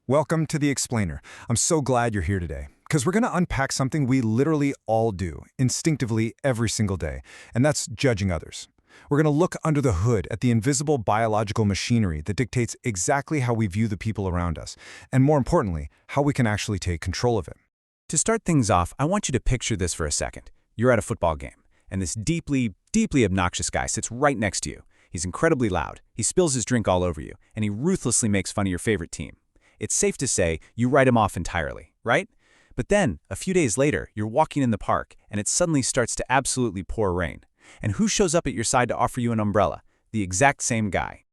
Welcome to The Explainer. I'm so glad you're here today, because we're going to unpack something we literally all do, instinctively every single day, and that's judging others. We're going to look under the hood at the invisible biological machinery that dictates exactly how we view the people around us, and more importantly, how we can actually take control of it. To start things off, I want you to picture this for a second. You're at a football game, and this deeply obnoxious guy sits right next to you. He's incredibly loud, he spills his drink all over you, and he ruthlessly makes fun of your favorite team. It's safe to say you write him off entirely, right? But then, a few days later, you're walking in the park, and it suddenly starts to absolutely pour rain. And who shows up at your side to offer you an umbrella? The exact same guy.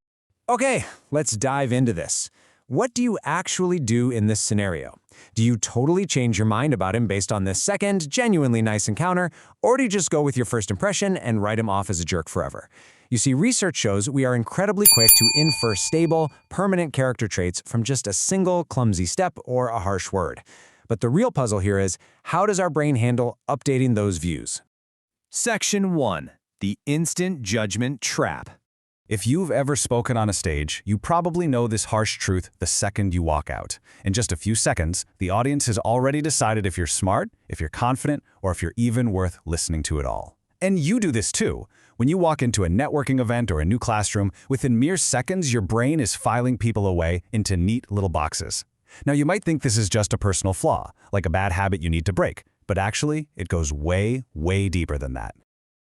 Okay, let's dive into this. What do you actually do in this scenario? Do you totally change your mind about him based on this second, genuinely nice encounter, or do you just go with your first impression and write him off as a jerk forever? You see, research shows we are incredibly quick to infer stable, permanent character traits from just a single clumsy step or a harsh word. But the real puzzle here is, how does our brain handle updating those views? Section 1. The Instant Judgment Trap. If you've ever spoken on a stage, you probably know this harsh truth the second you walk out. In just a few seconds, the audience has already decided if you're smart, if you're confident, or if you're even worth listening to at all. And you do this too. When you walk into a networking event or a new classroom, within mere seconds, your brain is filing people away into neat little boxes. Now, you might think this is just a personal flaw, like a bad habit you need to break, but actually, it goes way deeper than that.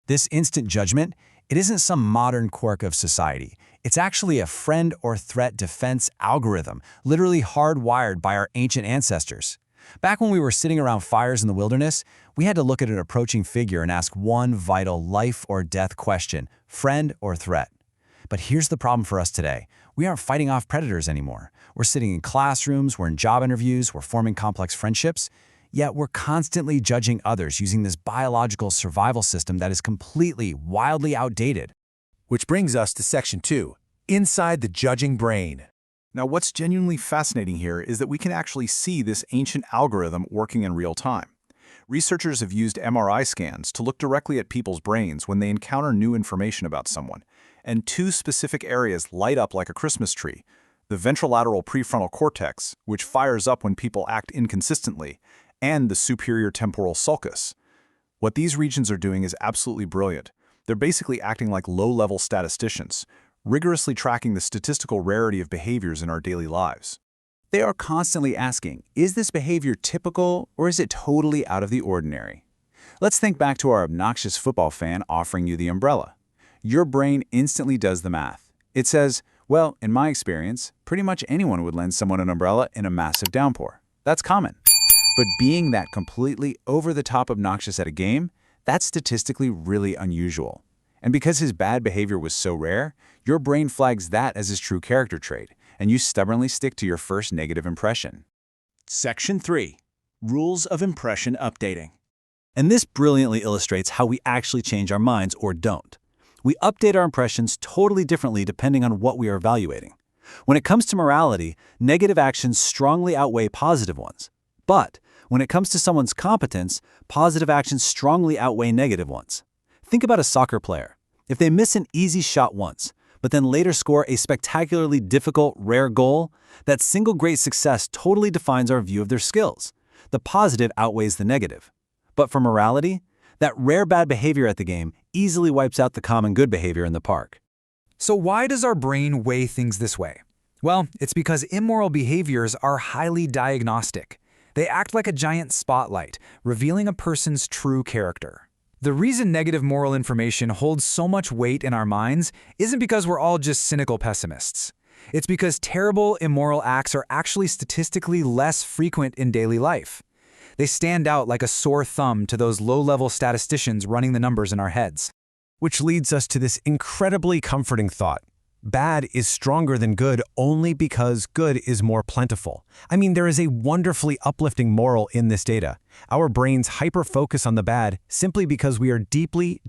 This instant judgment, it isn't some modern quirk of society. It's actually a friend or threat defense algorithm, literally hardwired by our ancient ancestors. Back when we were sitting around fires in the wilderness, we had to look at an approaching figure and ask one vital life or death question, friend or threat. But here's the problem for us today. We aren't fighting off predators anymore. We're sitting in classrooms, we're in job interviews, we're forming complex friendships, yet we're constantly judging others using this biological survival system that is completely, wildly outdated. Which brings us to Section 2, Inside the Judging Brain. Now, what's genuinely fascinating here is that we can actually see this ancient algorithm working in real time. Researchers have used MRI scans to look directly at people's brains when they encounter new information about someone, and two specific areas light up like a Christmas tree: the ventrolateral prefrontal cortex, which fires up when people act inconsistently, and the superior temporal sulcus. What these regions are doing is absolutely brilliant. They're basically acting like low-level statisticians, rigorously tracking the statistical rarity of behaviors in our daily lives. They are constantly asking, is this behavior typical or is it totally out of the ordinary? Let's think back to our obnoxious football fan offering you the umbrella. Your brain instantly does the math. It says, well, in my experience, pretty much anyone would lend someone an umbrella in a massive downpour. That's common. But being that completely over-the-top obnoxious at a game, that's statistically really unusual. And because his bad behavior was so rare, your brain flags that as his true character trait, and you stubbornly stick to your first negative impression. Section 3. Rules of Impression Updating. And this brilliantly illustrates how we actually change our minds or don't. We update our impressions totally differently depending on what we are evaluating. When it comes to morality, negative actions strongly outweigh positive ones. But when it comes to someone's competence, positive actions strongly outweigh negative ones. Think about a soccer player. If they miss an easy shot once, but then later score a spectacularly difficult, rare goal, that single great success totally defines our view of their skills. The positive outweighs the negative. But for morality, that rare bad behavior at the game easily wipes out the common good behavior in the park. So why does our brain weigh things this way? Well, it's because immoral behaviors are highly diagnostic. They act like a giant spotlight, revealing a person's true character. The reason negative moral information holds so much weight in our minds isn't because we're all just cynical pessimists. It's because terrible, immoral acts are actually statistically less frequent in daily life. They stand out like a sore thumb to those low-level statisticians running the numbers in our heads. Which leads us to this incredibly comforting thought. Bad is stronger than good only because good is more plentiful. I mean, there is a wonderfully uplifting moral in this data. Our brains hyper-focus on the bad simply because we are deeply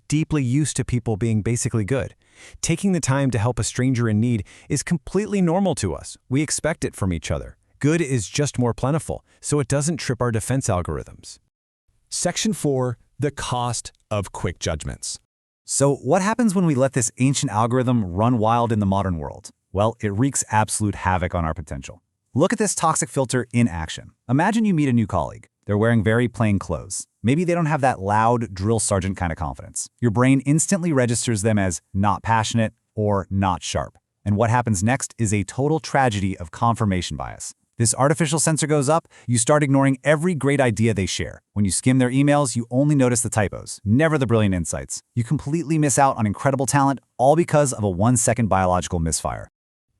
used to people being basically good. Taking the time to help a stranger in need is completely normal to us. We expect it from each other. Good is just more plentiful, so it doesn't trip our defense algorithms. Section 4. The Cost of Quick Judgments. So what happens when we let this ancient algorithm run wild in the modern world? Well, it wreaks absolute havoc on our potential. Look at this toxic filter in action. Imagine you meet a new colleague. They're wearing very plain clothes. Maybe they don't have that loud drill sergeant kind of confidence. Your brain instantly registers them as not passionate or not sharp. And what happens next is a total tragedy of confirmation bias. This artificial sensor goes up, you start ignoring every great idea they share. When you skim their emails, you only notice the typos, never the brilliant insights. You completely miss out on incredible talent, all because of a 1-second biological misfire.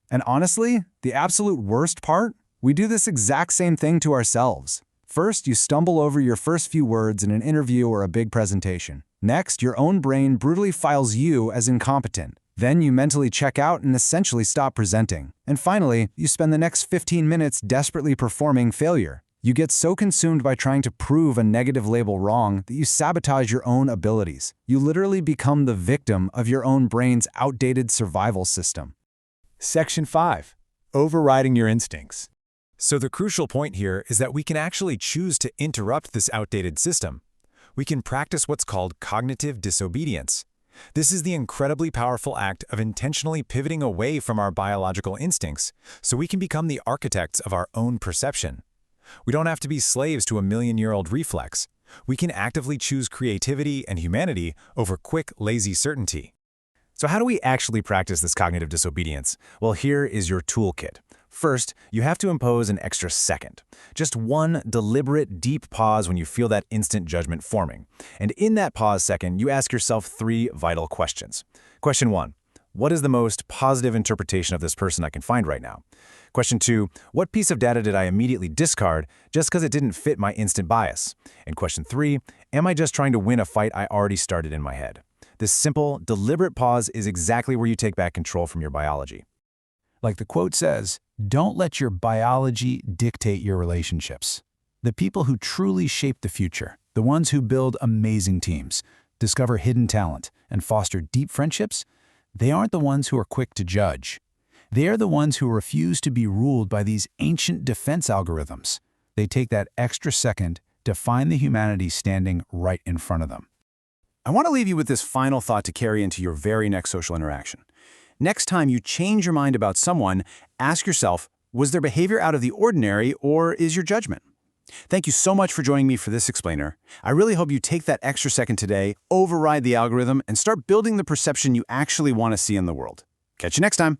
And honestly, the absolute worst part? We do this exact same thing to ourselves. First, you stumble over your first few words in an interview or a big presentation. Next, your own brain brutally files you as incompetent. Then you mentally check out and essentially stop presenting. And finally, you spend the next 15 minutes desperately performing failure. You get so consumed by trying to prove a negative label wrong that you sabotage your own abilities. You literally become the victim of your own brain's outdated survival system. Section 5. Overriding your instincts. So the crucial point here is that we can actually choose to interrupt this outdated system. We can practice what's called cognitive disobedience. This is the incredibly powerful act of intentionally pivoting away from our biological instincts so we can become the architects of our own perception. We don't have to be slaves to a million-year-old reflex. We can actively choose creativity and humanity over quick, lazy certainty. So how do we actually practice this cognitive disobedience? Well, here is your toolkit. First, you have to impose an extra second. Just one deliberate, deep pause when you feel that instant judgment forming. And in that pause second, you ask yourself 3 vital questions. Question 1, what is the most positive interpretation of this person I can find right now? Question 2, what piece of data did I immediately discard just because it didn't fit my instant bias? And question 3, am I just trying to win a fight I already started in my head? This simple, deliberate pause is exactly where you take back control from your biology. Like the quote says, don't let your biology dictate your relationships. The people who truly shape the future, the ones who build amazing teams, discover hidden talent, and foster deep friendships, they aren't the ones who are quick to judge. They are the ones who refuse to be ruled by these ancient defense algorithms. They take that extra second to find the humanity standing right in front of them. I want to leave you with this final thought to carry into your very next social interaction. Next time you change your mind about someone, ask yourself, was their behavior out of the ordinary or is your judgment? Thank you so much for joining me for this explainer. I really hope you take that extra second today, override the algorithm, and start building the perception you actually want to see in the world. Catch you next time.